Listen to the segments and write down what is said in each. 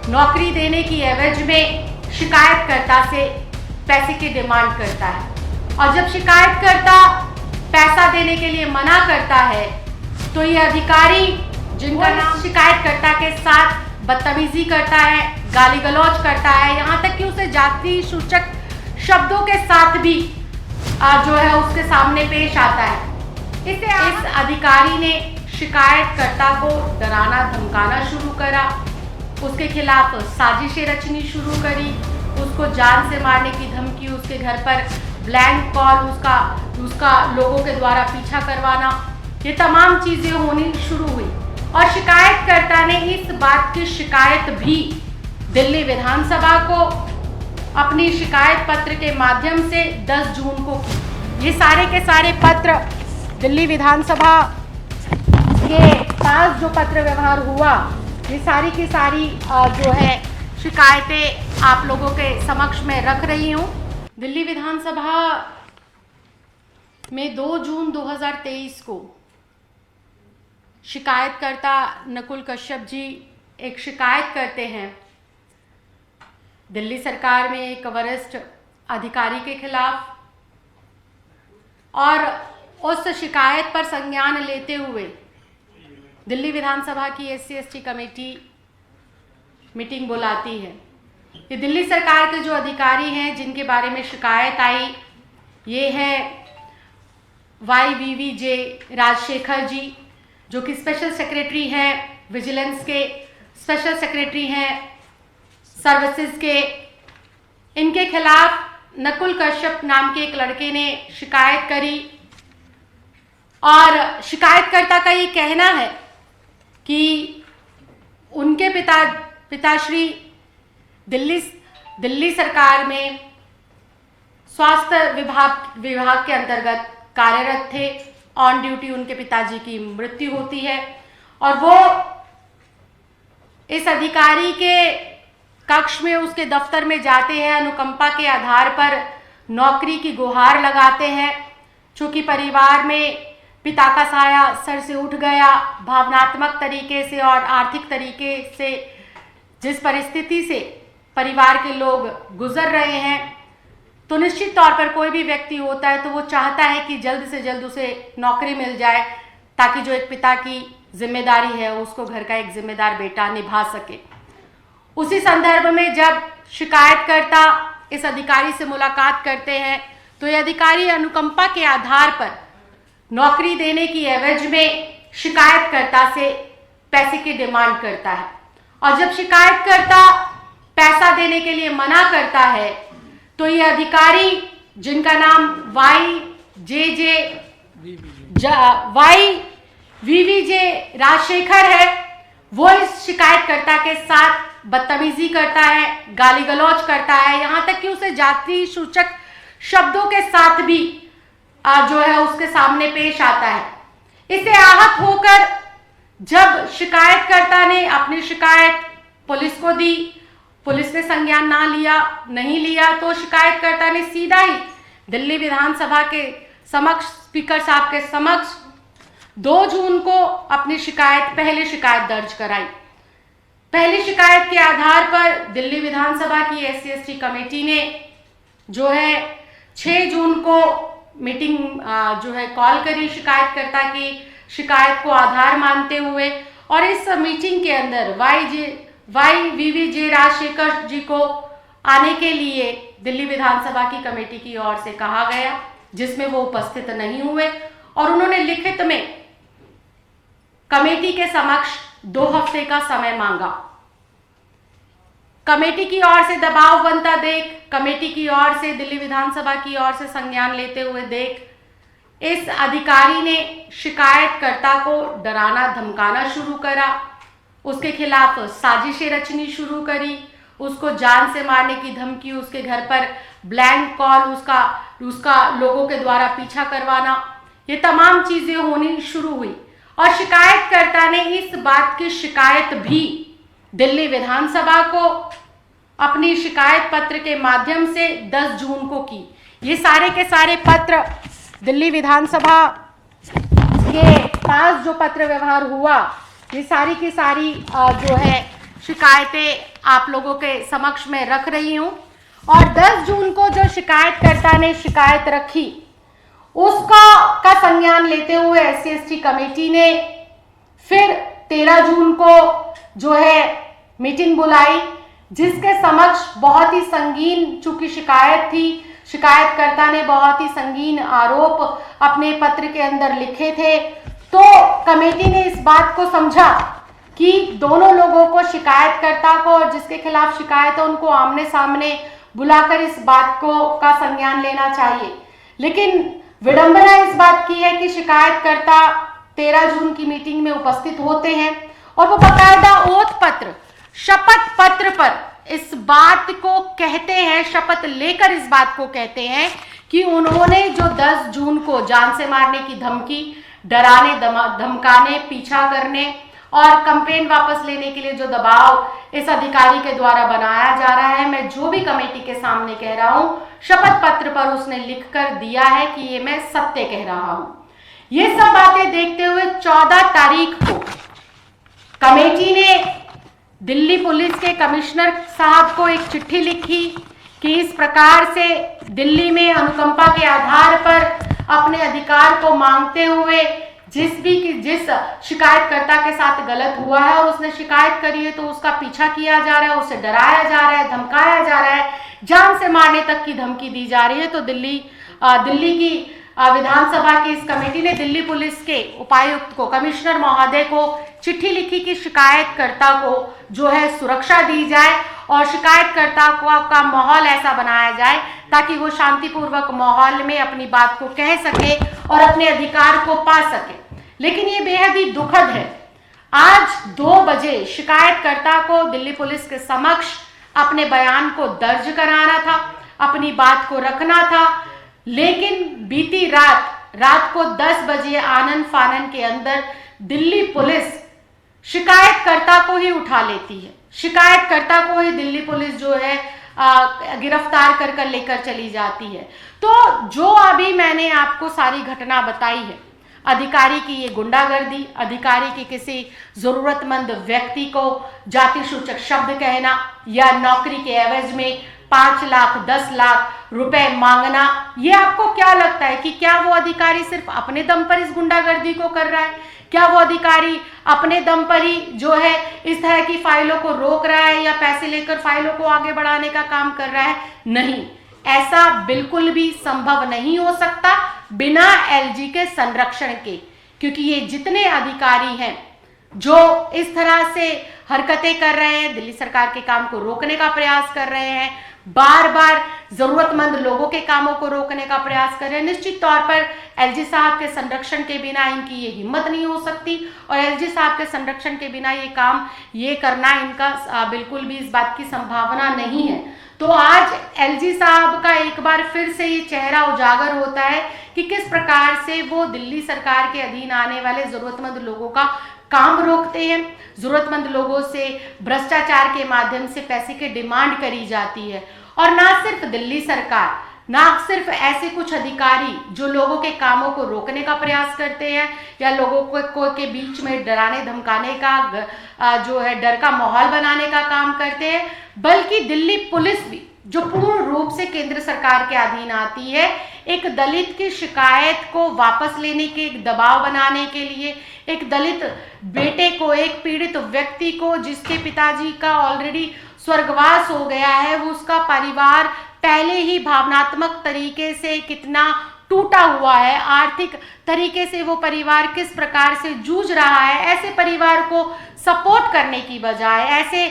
नौकरी देने की एवज में शिकायतकर्ता से पैसे की डिमांड करता है, और जब शिकायतकर्ता पैसा देने के लिए मना करता है तो ये अधिकारी जिनका नाम शिकायतकर्ता के साथ बदतमीजी करता है, गाली गलौज करता है, यहाँ तक कि उसे जाति सूचक शब्दों के साथ भी जो है उसके सामने पेश आता है। इस अधिकारी ने शिकायतकर्ता को डराना धमकाना शुरू करा, उसके खिलाफ साजिशें रचनी शुरू करी, उसको जान से मारने की धमकी, उसके घर पर ब्लैंक कॉल, उसका लोगों के द्वारा पीछा करवाना, ये तमाम चीज़ें होनी शुरू हुई। और शिकायतकर्ता ने इस बात की शिकायत भी दिल्ली विधानसभा को अपनी शिकायत पत्र के माध्यम से 10 जून को की। ये सारे के सारे पत्र दिल्ली विधानसभा के पास जो पत्र व्यवहार हुआ, ये सारी की सारी जो है शिकायतें आप लोगों के समक्ष में रख रही हूँ। दिल्ली विधानसभा में 2 जून 2023 को शिकायतकर्ता नकुल कश्यप जी एक शिकायत करते हैं दिल्ली सरकार में एक वरिष्ठ अधिकारी के खिलाफ, और उस शिकायत पर संज्ञान लेते हुए दिल्ली विधानसभा की SC/ST कमेटी मीटिंग बुलाती है। ये दिल्ली सरकार के जो अधिकारी हैं जिनके बारे में शिकायत आई, ये है YVVJ राजशेखर जी, जो कि स्पेशल सेक्रेटरी हैं विजिलेंस के, स्पेशल सेक्रेटरी हैं सर्विसेज के। इनके खिलाफ नकुल कश्यप नाम के एक लड़के ने शिकायत करी, और शिकायतकर्ता का ये कहना है कि उनके पिताश्री दिल्ली सरकार में स्वास्थ्य विभाग के अंतर्गत कार्यरत थे। ऑन ड्यूटी उनके पिताजी की मृत्यु होती है, और वो इस अधिकारी के कक्ष में, उसके दफ्तर में जाते हैं, अनुकंपा के आधार पर नौकरी की गुहार लगाते हैं। चूँकि परिवार में पिता का साया सर से उठ गया, भावनात्मक तरीके से और आर्थिक तरीके से जिस परिस्थिति से परिवार के लोग गुजर रहे हैं, तो निश्चित तौर पर कोई भी व्यक्ति होता है तो वो चाहता है कि जल्द से जल्द उसे नौकरी मिल जाए, ताकि जो एक पिता की जिम्मेदारी है उसको घर का एक जिम्मेदार बेटा निभा सके। उसी संदर्भ में जब शिकायतकर्ता इस अधिकारी से मुलाकात करते हैं तो ये अधिकारी अनुकंपा के आधार पर नौकरी देने की एवज में शिकायतकर्ता से पैसे की डिमांड करता है, और जब शिकायतकर्ता पैसा देने के लिए मना करता है तो ये अधिकारी जिनका नाम YVVJ राजशेखर है, वो इस शिकायतकर्ता के साथ बदतमीजी करता है, गाली गलौज करता है, यहाँ तक कि उसे जाति सूचक शब्दों के साथ भी जो है उसके सामने पेश आता है। इससे आहत होकर जब शिकायतकर्ता ने अपनी शिकायत पुलिस को दी, पुलिस ने संज्ञान नहीं लिया, तो शिकायतकर्ता ने सीधा ही दिल्ली विधानसभा के समक्ष, स्पीकर साहब के समक्ष 2 जून को अपनी पहली शिकायत दर्ज कराई। पहली शिकायत के आधार पर दिल्ली विधानसभा की SC/ST कमेटी ने जो है 6 जून को मीटिंग जो है कॉल करी शिकायतकर्ता की शिकायत को आधार मानते हुए, और इस मीटिंग के अंदर YVVJ राजशेखर जी को आने के लिए दिल्ली विधानसभा की कमेटी की ओर से कहा गया, जिसमें वो उपस्थित नहीं हुए, और उन्होंने लिखित में कमेटी के समक्ष 2 हफ्ते का समय मांगा। कमेटी की ओर से दबाव बनता देख, कमेटी की ओर से, दिल्ली विधानसभा की ओर से संज्ञान लेते हुए देख, इस अधिकारी ने शिकायतकर्ता को डराना धमकाना शुरू करा, उसके खिलाफ साजिशें रचनी शुरू करी, उसको जान से मारने की धमकी, उसके घर पर ब्लैंक कॉल, उसका लोगों के द्वारा पीछा करवाना, ये तमाम चीज़ें होनी शुरू हुई। और शिकायतकर्ता ने इस बात की शिकायत भी दिल्ली विधानसभा को अपनी शिकायत पत्र के माध्यम से 10 जून को की। ये सारे के सारे पत्र दिल्ली विधानसभा के पास जो पत्र व्यवहार हुआ, ये सारी की सारी जो है शिकायतें आप लोगों के समक्ष में रख रही हूं। और 10 जून को जो शिकायतकर्ता ने शिकायत रखी उसका संज्ञान लेते हुए SC/ST कमेटी ने फिर 13 जून को जो है मीटिंग बुलाई, जिसके समक्ष बहुत ही संगीन चूंकि शिकायत थी, शिकायतकर्ता ने बहुत ही संगीन आरोप अपने पत्र के अंदर लिखे थे, तो कमेटी ने इस बात को समझा कि दोनों लोगों को, शिकायतकर्ता को और जिसके खिलाफ शिकायत है उनको आमने सामने बुलाकर इस बात का संज्ञान लेना चाहिए। लेकिन विडंबना इस बात की है कि शिकायतकर्ता 13 जून की मीटिंग में उपस्थित होते हैं और वो बाकायदा ओथ पत्र, शपथ पत्र पर इस बात को कहते हैं, शपथ लेकर इस बात को कहते हैं कि उन्होंने जो 10 जून को जान से मारने की धमकी, डराने धमकाने, पीछा करने और कंप्लेंट वापस लेने के लिए जो दबाव इस अधिकारी के द्वारा बनाया जा रहा है, मैं जो भी कमेटी के सामने कह रहा हूं, शपथ पत्र पर उसने लिखकर दिया है कि ये मैं सत्य कह रहा हूं। ये सब बातें देखते हुए 14 तारीख को कमेटी ने दिल्ली पुलिस के कमिश्नर साहब को एक चिट्ठी लिखी कि इस प्रकार से दिल्ली में अनुकंपा के आधार पर अपने अधिकार को मांगते हुए जिस शिकायतकर्ता के साथ गलत हुआ है और उसने शिकायत करी है तो उसका पीछा किया जा रहा है, उसे डराया जा रहा है, धमकाया जा रहा है, जान से मारने तक की धमकी दी जा रही है। तो दिल्ली की विधानसभा की इस कमेटी ने दिल्ली पुलिस के उपायुक्त को, कमिश्नर महोदय को चिट्ठी लिखी कि शिकायतकर्ता को जो है सुरक्षा दी जाए और शिकायतकर्ता का माहौल ऐसा बनाया जाए ताकि वो शांतिपूर्वक माहौल में अपनी बात को कह सके और अपने अधिकार को पा सके। लेकिन ये बेहद ही दुखद है, आज 2 बजे शिकायतकर्ता को दिल्ली पुलिस के समक्ष अपने बयान को दर्ज कराना था, अपनी बात को रखना था, लेकिन बीती रात को 10 बजे आनन फानन के अंदर दिल्ली पुलिस शिकायतकर्ता को ही उठा लेती है, शिकायतकर्ता को ही दिल्ली पुलिस जो है गिरफ्तार कर लेकर चली जाती है। तो जो अभी मैंने आपको सारी घटना बताई है, अधिकारी की ये गुंडागर्दी, अधिकारी की किसी जरूरतमंद व्यक्ति को जाति सूचक शब्द कहना या नौकरी के एवज में 5 लाख 10 लाख रुपए मांगना, ये आपको क्या लगता है कि क्या वो अधिकारी सिर्फ अपने दम पर इस गुंडागर्दी को कर रहा है? क्या वो अधिकारी अपने दम पर ही जो है इस तरह की फाइलों को रोक रहा है या पैसे लेकर फाइलों को आगे बढ़ाने का काम कर रहा है? नहीं, ऐसा बिल्कुल भी संभव नहीं हो सकता बिना LG के संरक्षण के, क्योंकि ये जितने अधिकारी हैं जो इस तरह से हरकतें कर रहे हैं, दिल्ली सरकार के काम को रोकने का प्रयास कर रहे हैं, बार बार जरूरतमंद लोगों के कामों को रोकने का प्रयास कर रहे हैं, निश्चित तौर पर LG साहब के संरक्षण के बिना इनकी ये हिम्मत नहीं हो सकती और LG साहब के संरक्षण के बिना ये करना इनका बिल्कुल भी इस बात की संभावना नहीं है। तो आज LG साहब का एक बार फिर से ये चेहरा उजागर होता है कि किस प्रकार से वो दिल्ली सरकार के अधीन आने वाले जरूरतमंद लोगों का काम रोकते हैं, जरूरतमंद लोगों से भ्रष्टाचार के माध्यम से पैसे की डिमांड करी जाती है। और ना सिर्फ दिल्ली सरकार, ना सिर्फ ऐसे कुछ अधिकारी जो लोगों के कामों को रोकने का प्रयास करते हैं या लोगों को के बीच में डराने धमकाने का जो है डर का माहौल बनाने का काम करते हैं, बल्कि दिल्ली पुलिस भी जो पूर्ण रूप से केंद्र सरकार के अधीन आती है, एक दलित की शिकायत को वापस लेने के एक दबाव बनाने के लिए, एक दलित बेटे को, एक पीड़ित व्यक्ति को जिसके पिताजी का ऑलरेडी स्वर्गवास हो गया है, वो उसका परिवार पहले ही भावनात्मक तरीके से कितना टूटा हुआ है, आर्थिक तरीके से वो परिवार किस प्रकार से जूझ रहा है, ऐसे परिवार को सपोर्ट करने की बजाय, ऐसे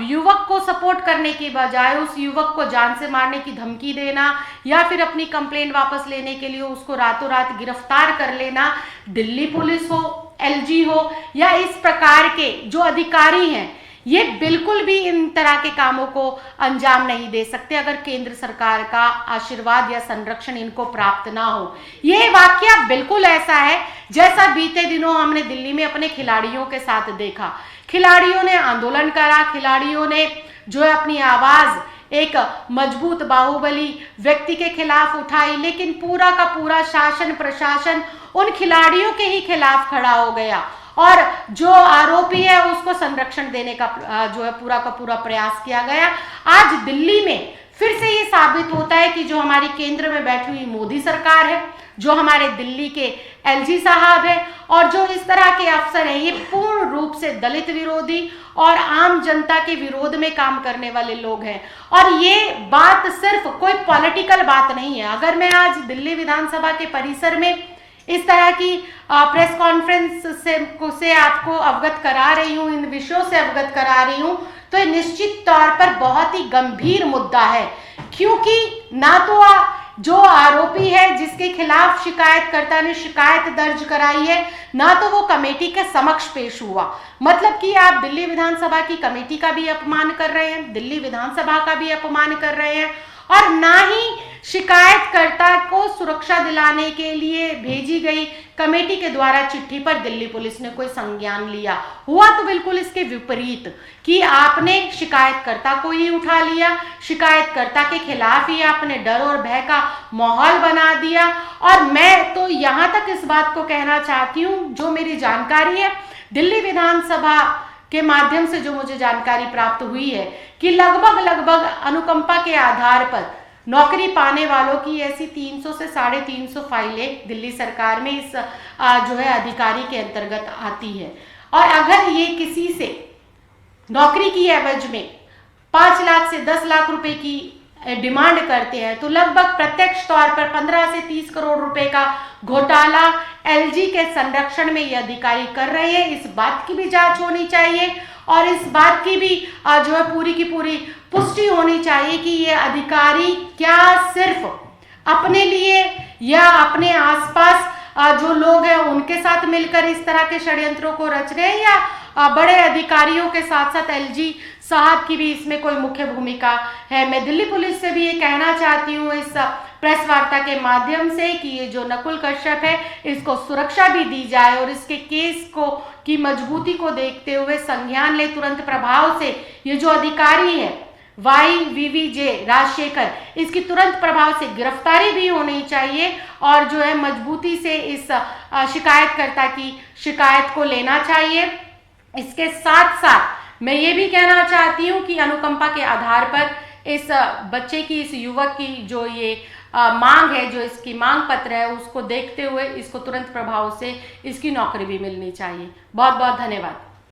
युवक को सपोर्ट करने की बजाय उस युवक को जान से मारने की धमकी देना या फिर अपनी कंप्लेंट वापस लेने के लिए उसको रातों रात गिरफ्तार कर लेना, दिल्ली पुलिस हो, LG हो या इस प्रकार के जो अधिकारी हैं, ये बिल्कुल भी इन तरह के कामों को अंजाम नहीं दे सकते अगर केंद्र सरकार का आशीर्वाद या संरक्षण इनको प्राप्त ना हो। ये वाकया बिल्कुल ऐसा है जैसा बीते दिनों हमने दिल्ली में अपने खिलाड़ियों के साथ देखा। खिलाड़ियों ने आंदोलन करा, खिलाड़ियों ने जो है अपनी आवाज एक मजबूत बाहुबली व्यक्ति के खिलाफ उठाई, लेकिन पूरा का पूरा शासन प्रशासन उन खिलाड़ियों के ही खिलाफ खड़ा हो गया और जो आरोपी है उसको संरक्षण देने का जो है पूरा का पूरा प्रयास किया गया। आज दिल्ली में फिर से ये साबित होता है कि जो हमारी केंद्र में बैठी हुई मोदी सरकार है, जो हमारे दिल्ली के एलजी साहब है और जो इस तरह के अफसर हैं, ये पूर्ण रूप से दलित विरोधी और आम जनता के विरोध में काम करने वाले लोग हैं। और ये बात सिर्फ कोई पॉलिटिकल बात नहीं है। अगर मैं आज दिल्ली विधानसभा के परिसर में इस तरह की प्रेस कॉन्फ्रेंस से आपको अवगत करा रही हूँ, इन विषयों से अवगत करा रही हूँ, तो ये निश्चित तौर पर बहुत ही गंभीर मुद्दा है, क्योंकि ना तो जो आरोपी है जिसके खिलाफ शिकायतकर्ता ने शिकायत दर्ज कराई है, ना तो वो कमेटी के समक्ष पेश हुआ। मतलब कि आप दिल्ली विधानसभा की कमेटी का भी अपमान कर रहे हैं, दिल्ली विधानसभा का भी अपमान कर रहे हैं, और ना ही शिकायतकर्ता को सुरक्षा दिलाने के लिए भेजी गई कमेटी के द्वारा चिट्ठी पर दिल्ली पुलिस ने कोई संज्ञान लिया। हुआ तो बिल्कुल इसके विपरीत कि आपने शिकायतकर्ता को ही उठा लिया, शिकायतकर्ता के खिलाफ ही आपने डर और भय का माहौल बना दिया। और मैं तो यहाँ तक इस बात को कहना चाहती हूँ, जो मेरी जानकारी है दिल्ली विधानसभा के माध्यम से जो मुझे जानकारी प्राप्त हुई है कि लगभग अनुकंपा के आधार पर नौकरी पाने वालों की ऐसी 300 से 350 फाइलें दिल्ली सरकार में इस जो है अधिकारी के अंतर्गत आती है। और अगर ये किसी से नौकरी की एवज में 5 लाख से 10 लाख रुपए की डिमांड करते हैं, तो लगभग प्रत्यक्ष तौर पर 15 से 30 करोड़ रुपए का घोटाला एलजी के संरक्षण में ये अधिकारी कर रहे हैं। इस बात की भी जांच होनी चाहिए और इस बात की भी जो है पूरी की पूरी पुष्टि होनी चाहिए कि ये अधिकारी क्या सिर्फ अपने लिए या अपने आसपास जो लोग हैं उनके साथ मिलकर इस तरह के षड्यंत्रों को रच रहे हैं, या बड़े अधिकारियों के साथ साथ एलजी साहब की भी इसमें कोई मुख्य भूमिका है। मैं दिल्ली पुलिस से भी ये कहना चाहती हूँ इस प्रेस वार्ता के माध्यम से कि ये जो नकुल कश्यप है इसको सुरक्षा भी दी जाए और इसके केस को की मजबूती को देखते हुए संज्ञान ले तुरंत प्रभाव से। ये जो अधिकारी है YVVJ राजशेखर, इसकी तुरंत प्रभाव से गिरफ्तारी भी होनी चाहिए और जो है मजबूती से इस शिकायतकर्ता की शिकायत को लेना चाहिए। इसके साथ साथ मैं ये भी कहना चाहती हूँ कि अनुकंपा के आधार पर इस बच्चे की, इस युवक की जो ये मांग है, जो इसकी मांग पत्र है, उसको देखते हुए इसको तुरंत प्रभाव से इसकी नौकरी भी मिलनी चाहिए। बहुत बहुत धन्यवाद।